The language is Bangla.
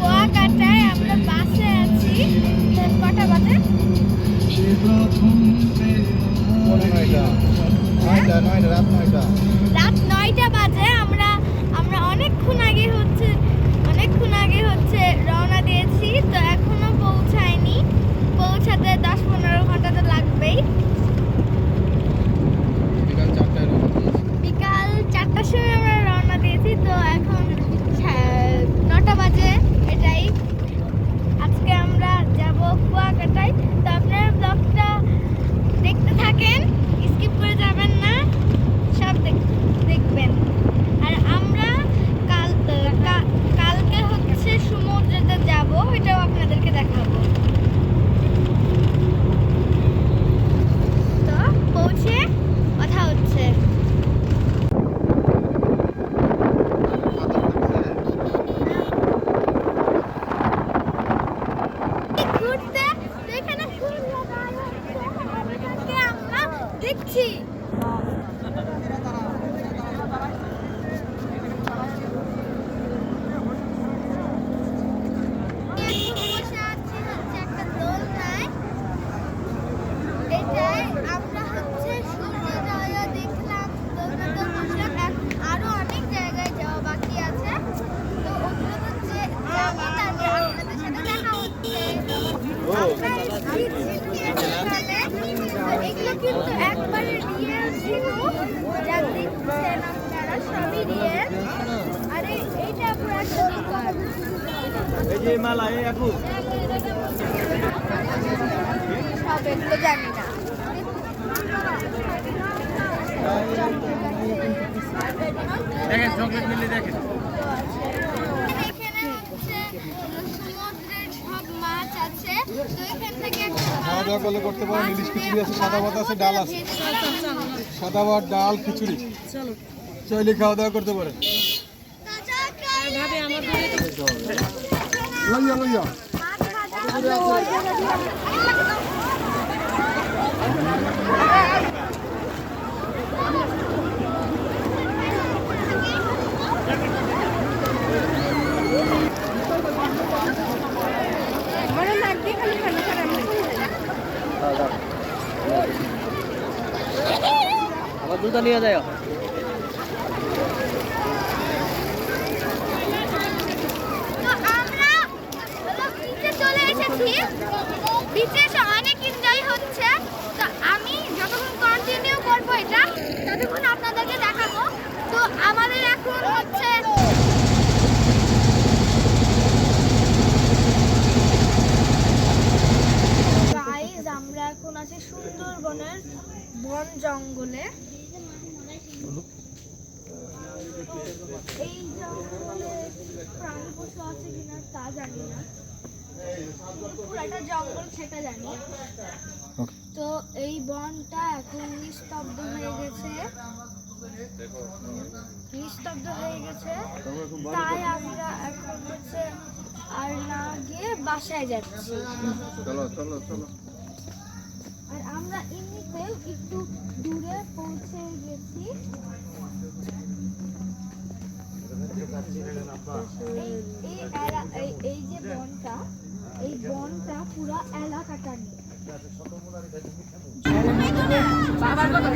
কুয়াকাটায় আমরা বাসে আছি। কটা বাজে? রাত 9টা বাজে। আমরা অনেকক্ষণ আগে হচ্ছে রওনা দিয়েছি, তো এখনো পৌঁছায়নি। পৌঁছাতে 10-15 ঘন্টা তো লাগবেই। বিকাল 4টার সময় আমরা রওনা দিয়েছি, তো এখন 9টা বাজে। এটাই আজকে আমরা যাব কুয়াকাটায়। তো আপনারা ব্লগটা দেখতে থাকেন, স্কিপ করে যাবেন না, সব দেখবেন। আর আমরা কালকে হচ্ছে সমুদ্রেতে যাব, এটাও আপনাদেরকে দেখাবো। তো পৌঁছে কথা হচ্ছে। ঘুরতে এখানে আমরা দেখছি। আরো অনেক জায়গায় যাওয়া বাকি আছে, তো ওগুলোতে যাবো, তারপরে আপনাদের সাথে দেখা হচ্ছে। এগুলো কিন্তু একবারে রিয়েল ছিল, যা দেখছেন আপনারা সবই রিয়েল। আরে এইটা পুরো সব এগুলো জানি না। দেখেন চকলেট মিলে দেখেন। এখানে হচ্ছে সমুদ্রের সব মাছ আছে, তো এখান থেকে খাওয়া দাওয়া করলে করতে পারেন। ইলিশ খিচুড়ি আছে, সাদা ভাত আছে, ডাল আছে। সাদা ভাত, ডাল, খিচুড়ি চাইলে খাওয়া দাওয়া করতে পারেন। লইয়া লইয়া আমার দুটো নিয়ে যায়। চলে এসেছি। বিচে অনেক এনজয় হচ্ছে, তো আমি যতক্ষণ কন্টিনিউ করবো এটা ততক্ষণ আপনাদেরকে দেখাবো। তো আমাদের এখন হচ্ছে গাইস, আমরা এখন আছি সুন্দরবনের বন জঙ্গলে। এই জঙ্গলে প্রাণী পশু আছে কিনা তা জানি না, পুরাটা জঙ্গল সেটা জানি। তো এই বনটা এখন নিস্তব্ধ হয়ে গেছে, তাই আমরা এখন হচ্ছে আর না গিয়ে বাসায় যাচ্ছি। আর আমরা এমনিতেও একটু দূরে পৌঁছে গেছি। এই যে বনটা, এই বনটা পুরো এলাকাটা নিয়ে। বাবার কথা